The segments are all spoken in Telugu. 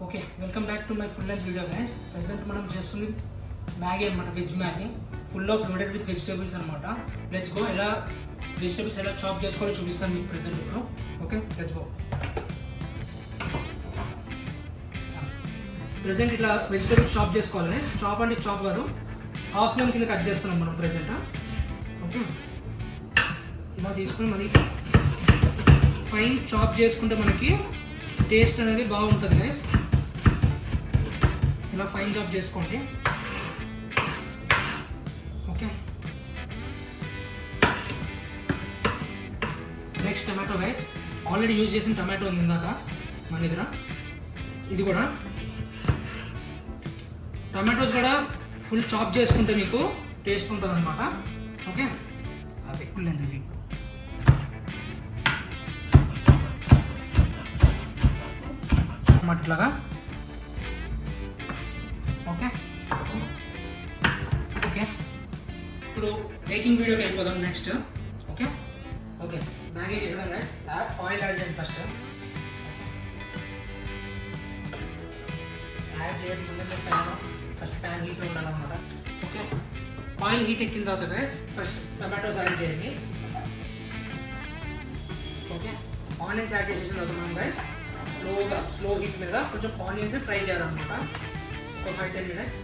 Okay, welcome back to my full length video guys. Present మనం చేస్తుంది మ్యాగీ అనమాట, veg Maggi, full of loaded with vegetables అనమాట. Let's go. ఎలా వెజిటేబుల్స్ ఎలా చాప్ చేసుకోవాలో చూపిస్తాను మీకు ప్రెసెంట్ ఇప్పుడు. Okay, let's go. ప్రెసెంట్ ఇట్లా వెజిటేబుల్స్ చాప్ చేసుకోవాలి గైస్. చాప్ అంటే చాప్ కాదు, హాఫ్ మ్యాన్ కింద కట్ చేస్తున్నాం మనం ప్రెసెంట్. ఓకే, ఇలా తీసుకుని మరి ఫైన్ చాప్ చేసుకుంటే మనకి టేస్ట్ అనేది బాగుంటుంది గైస్. ఇలా ఫైన్ చాప్ చేసుకోండి. Okay, next tomato guys. Already use చేసిన టమాటో ఉంది ఇందాక మన దగ్గర. ఇది కూడా టమాటోస్ కూడా ఫుల్ చాప్ చేసుకుంటే మీకు టేస్ట్ ఉంటుంది అనమాట. ఓకే, అదే ఫుల్ ఎంత ఇది ఇట్లాగా. ఓకే ఓకే, ఇప్పుడు మేకింగ్ వీడియోకి వెళ్ళిపోదాం నెక్స్ట్. ఓకే ఓకే, మ్యాగీ చేసాం గైస్. ఆయిల్ యాడ్ చేయండి ఫస్ట్. యాడ్ చేయడం ముందు ఫస్ట్ ప్యాన్ హీట్లో ఉండాలన్నమాట. ఓకే, ఆయిల్ హీట్ ఎక్కిన తర్వాత గైస్ ఫస్ట్ టమాటోస్ యాడ్ చేయండి. ఓకే, ఆనియన్స్ యాడ్ చేసేసిన తర్వాత మనం గైస్ స్లో హీట్ మీద కొంచెం ఆనియన్స్ ఫ్రై చేయాలన్నమాట. ఒక 5-10 minutes.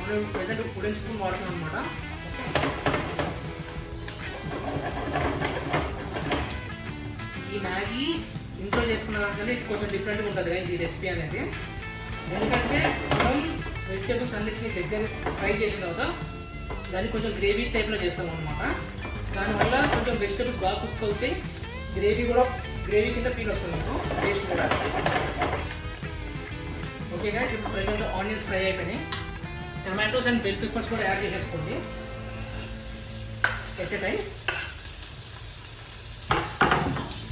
మనం ప్రెసెంట్ వుడెన్ స్పూన్ వాడుతున్నాం అనమాట. ఈ మ్యాగీ ఇంట్లో చేసుకున్న దానికంటే ఇది కొంచెం డిఫరెంట్గా ఉంటుంది గైస్ ఈ రెసిపీ అనేది. ఎందుకంటే మనం వెజిటేబుల్స్ అన్నిటిని దగ్గర ఫ్రై చేసిన తర్వాత దాన్ని కొంచెం గ్రేవీ టైప్లో చేస్తాం అనమాట. దానివల్ల కొంచెం వెజిటేబుల్స్ బాగా కుక్ అవుతాయి, గ్రేవీ కింద ఫీల్ వస్తుంది మీకు, టేస్ట్ కూడా. ఓకే గైస్, ఇప్పుడు ప్రెసెంట్ ఆనియన్స్ ఫ్రై అయిపోయినాయి. టమాటోస్ అండ్ బెల్ పెప్పర్స్ కూడా యాడ్ చేసేసుకోండి ఎట్ ఏ టైం.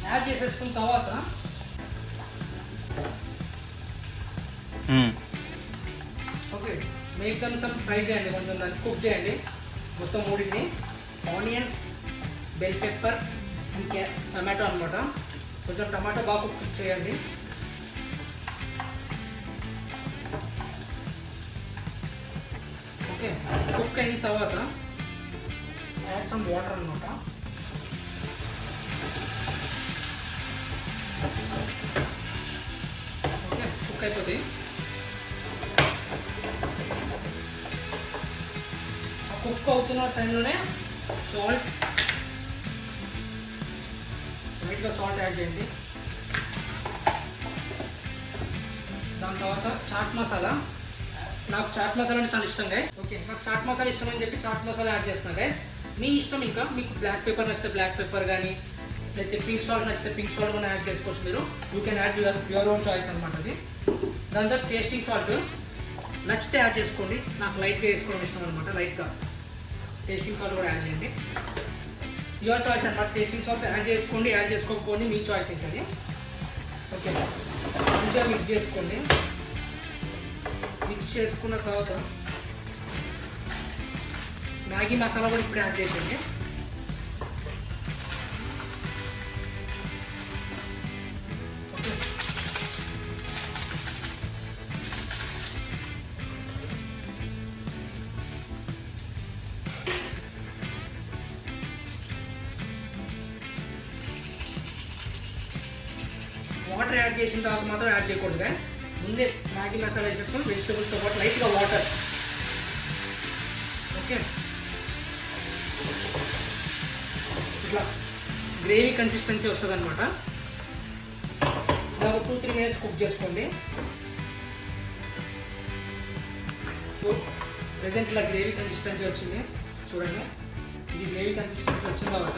యాడ్ చేసేసుకున్న తర్వాత okay make them some fry చేయండి, కొంచెం దాన్ని కుక్ చేయండి మొత్తం మూడింటిని. ఆనియన్, బెల్ పెప్పర్ ఇంకా టమాటో అనమాట. కొంచెం టమాటో బాగా కుక్ చేయండి. ఓకే, కుక్ అయిన తర్వాత యాడ్ సమ్ వాటర్ అనమాట. ఓకే, కుక్ అయిపోతుంది. కుక్ అవుతున్న టైంలోనే సాల్ట్, లైట్గా సాల్ట్ యాడ్ చేయండి. దాని తర్వాత చాట్ మసాలా. నాకు చాట్ మసాలా అంటే చాలా ఇష్టం గైస్. ఓకే, నాకు చాట్ మసాలా ఇష్టం అని చెప్పి చాట్ మసాలా యాడ్ చేస్తున్నాను గైస్. మీ ఇష్టం, ఇంకా మీకు బ్లాక్ పెప్పర్ నచ్చితే బ్లాక్ పెప్పర్ కానీ, లేకపోతే పింక్ సాల్ట్ నచ్చితే పింక్ సాల్ట్ కూడా యాడ్ చేసుకోవచ్చు మీరు. You can add your own choice అనమాట అది. దాని తర్వాత టేస్టింగ్ సాల్ట్ నచ్చితే యాడ్ చేసుకోండి. నాకు లైట్గా వేసుకోవడం ఇష్టం అనమాట. లైట్గా టేస్టింగ్ సాల్ట్ కూడా యాడ్ చేయండి. యువర్ చాయిస్ అనమాట. టేస్టింగ్ సాల్ట్ యాడ్ చేసుకోండి, యాడ్ చేసుకోకపోండి, మీ చాయిస్ ఉంటుంది. ఓకే, మంచిగా మిక్స్ చేసుకోండి. మిక్స్ చేసుకున్న తర్వాత మ్యాగీ మసాలా కూడా ఇప్పుడు యాడ్ చేసేయండి. ఓకే, వాటర్ యాడ్ చేసిన తర్వాత మాత్రం యాడ్ చేయకూడదు కానీ ముందే మ్యాగీ మసాలా వేసేసుకొని వెజిటేబుల్స్తో పాటు లైట్గా వాటర్. ఓకే, ఇట్లా గ్రేవీ కన్సిస్టెన్సీ వస్తుంది అనమాట. ఇలా 2-3 minutes కుక్ చేసుకోండి. ప్రెసెంట్ ఇలా గ్రేవీ కన్సిస్టెన్సీ వచ్చింది చూడండి. ఇది గ్రేవీ కన్సిస్టెన్సీ వచ్చిన తర్వాత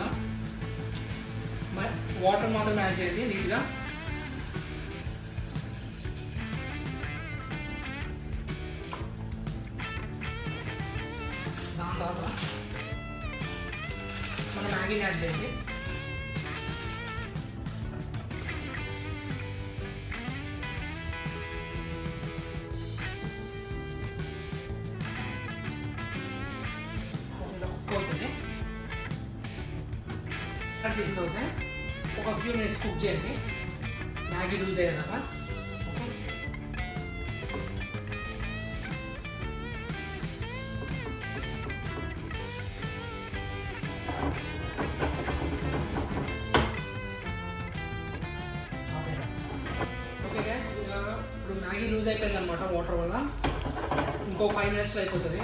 వాటర్ మాత్రం యాడ్ చేయండి నీట్గా. దాని తర్వాత మన మ్యాగీని యాడ్ చేయండి. స్టార్ట్ చేసిన తర్వాత గైస్ ఒక ఫ్యూ మినిట్స్ కుక్ చేయండి మ్యాగీ లూజ్ అయ్యేదాకా. ఓకే, ఓకే గైస్ ఇప్పుడు మ్యాగీ లూజ్ అయిపోయింది అనమాట వాటర్ వల్ల. ఇంకో 5 మినిట్స్లో అయిపోతుంది.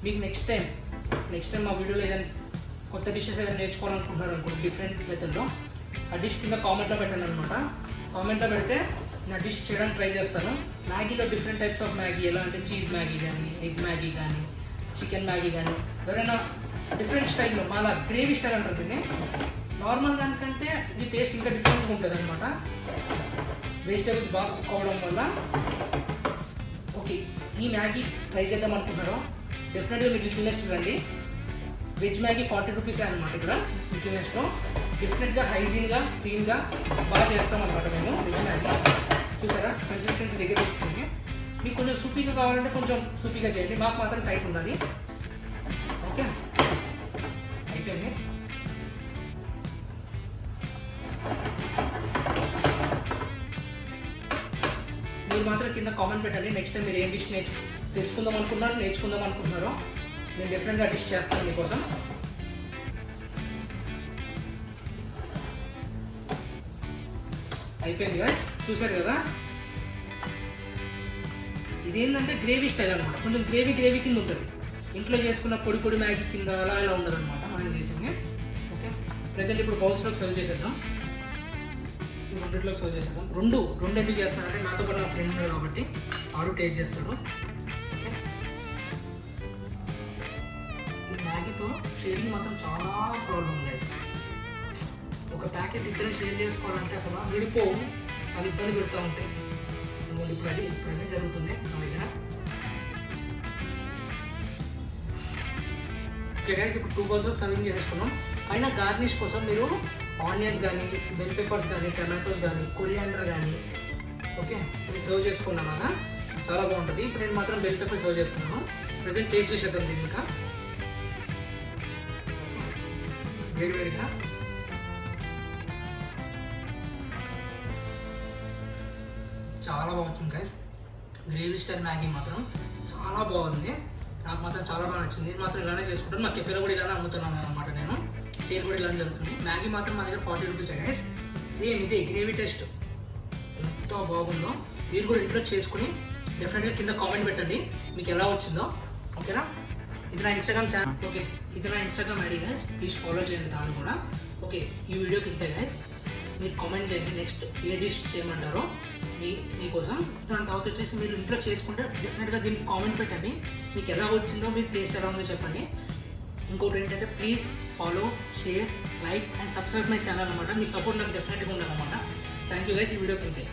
మీకు నెక్స్ట్ టైం మా వీడియోలో ఏదైనా కొత్త డిషెస్ ఏదైనా నేర్చుకోవాలనుకుంటున్నారు అనుకోండి డిఫరెంట్ మెథడ్లో, ఆ డిష్ కింద కామెంట్లో పెట్టండి అనమాట. కామెంట్లో పెడితే నా డిష్ చేయడానికి ట్రై చేస్తాను. మ్యాగీలో డిఫరెంట్ టైప్స్ ఆఫ్ మ్యాగీ, ఎలా అంటే చీజ్ మ్యాగీ కానీ, ఎగ్ మ్యాగీ కానీ, చికెన్ మ్యాగీ కానీ, ఎవరైనా డిఫరెంట్ స్టైల్లో మళ్ళీ గ్రేవీ స్టైల్ అంటారు దీన్ని. నార్మల్ దానికంటే ఇది టేస్ట్ ఇంకా డిఫరెంట్గా ఉంటుంది అనమాట, వెజిటేబుల్స్ బాగా కుక్ అవ్వడం వల్ల. ఓకే, ఈ మ్యాగీ ట్రై చేద్దాం అనుకుంటున్నారో డెఫినెట్గా మీరు లిటిల్ నెస్ట్ రండి. వెజ్ మ్యాగీ 40 రూపీసే అనమాట ఇక్కడ లిటిల్ నెస్ట్లో. డెఫినెట్గా హైజీన్గా క్లీన్గా బాగా చేస్తామన్నమాట మేము వెజ్ మ్యాగీ. చూసారా కన్సిస్టెన్సీ దగ్గర వచ్చింది. మీకు కొంచెం సూపీగా కావాలంటే కొంచెం సూపీగా చేయండి, మాకు మాత్రం టైట్ ఉండాలి. ఓకే, అయిపోయింది. మీరు మాత్రం కింద కామెంట్ పెట్టండి నెక్స్ట్ టైం మీరు ఏం డిష్ నేర్చుకుందాం అనుకుంటున్నారో నేను డెఫినెట్గా డిష్ చేస్తాను మీకోసం. అయిపోయింది గాయ్స్, చూసారు కదా. ఇదేంటంటే గ్రేవీ స్టైల్ అనమాట, కొంచెం గ్రేవీ కింద ఉంటుంది. ఇంట్లో చేసుకున్న పొడి మ్యాగీ కింద అలా ఇలా ఉండదు అనమాట మనం చేసింది. ఓకే, ప్రజెంట్ ఇప్పుడు బౌల్స్లోకి సర్వ్ చేసేద్దాం. ఈ రెండిట్లోకి సర్వ్ చేసేద్దాం. రెండు ఎందుకు చేస్తున్నానంటే నాతో పాటు నా ఫ్రెండ్ ఉన్నాడు కాబట్టి ఆడు టేస్ట్ చేస్తాడు. ఓకే, ఈ మ్యాగీతో షేరింగ్ మాత్రం చాలా ప్రాబ్లం ఉంది గైస్. ఒక ప్యాకెట్ ఇద్దరు షేర్ చేసుకోవాలంటే అసలు విడిపోవు, చాలా ఇబ్బంది పెడుతూ ఉంటాయి. ఇప్పుడైతే జరుగుతుంది నా దగ్గర. ఓకే గైస్, ఇప్పుడు 2 బౌల్స్ సర్వింగ్ చేసుకున్నాం. పైన గార్నిష్ కోసం మీరు ఆనియన్స్ కానీ, బెల్ పెప్పర్స్ కానీ, టమాటోస్ కానీ, కొరియాండర్ కానీ ఓకే మీరు సర్వ్ చేసుకున్నాను చాలా బాగుంటుంది. ఇప్పుడు నేను మాత్రం బెల్ పెప్పర్ సర్వ్ చేసుకున్నాను. ప్రజెంట్ టేస్ట్ చేసేద్దాం దీన్ని ఇంకా వేడివేడిగా. చాలా బాగుంటుంది గైస్. గ్రేవీ స్టైల్ మ్యాగీ మాత్రం చాలా బాగుంది, నాకు మాత్రం చాలా బాగా నచ్చింది. నేను మాత్రం ఇలానే చేసుకుంటాను, మా కెఫేలో కూడా ఇలానే అమ్ముతున్నాను అనమాట. నేను సేల్ కూడా ఇలానే జరుగుతుంది. మ్యాగీ మాత్రం మా దగ్గర 40 రూపీసే గైస్. సేమ్ ఇదే గ్రేవీ టేస్ట్ ఎంత బాగుందో. మీరు కూడా ఇంట్లో చేసుకుని డెఫినెట్గా కింద కామెంట్ పెట్టండి మీకు ఎలా వచ్చిందో. ఓకేనా, ఇది నా ఇన్స్టాగ్రామ్ ఛానల్. ఓకే, ఇది నా Instagram ID guys, please follow చేయండి దాన్ని కూడా. ఓకే, ఈ వీడియోకి ఇంతే గైస్. మీరు కామెంట్ చేయండి నెక్స్ట్ ఏ డిష్ చేయమంటారో మీకోసం. దాని తర్వాత వచ్చేసి మీరు ఇంట్లో చేసుకుంటే డెఫినెట్గా దీనికి కామెంట్ పెట్టండి మీకు ఎలా వచ్చిందో, మీకు టేస్ట్ ఎలా ఉందో చెప్పండి. ఇంకోటి ఏంటంటే please follow, share, like and subscribe my channel అనమాట. మీ సపోర్ట్ నాకు డెఫినెట్గా ఉండాలన్నమాట. Thank you guys. ఈ వీడియోకి ఇంతే.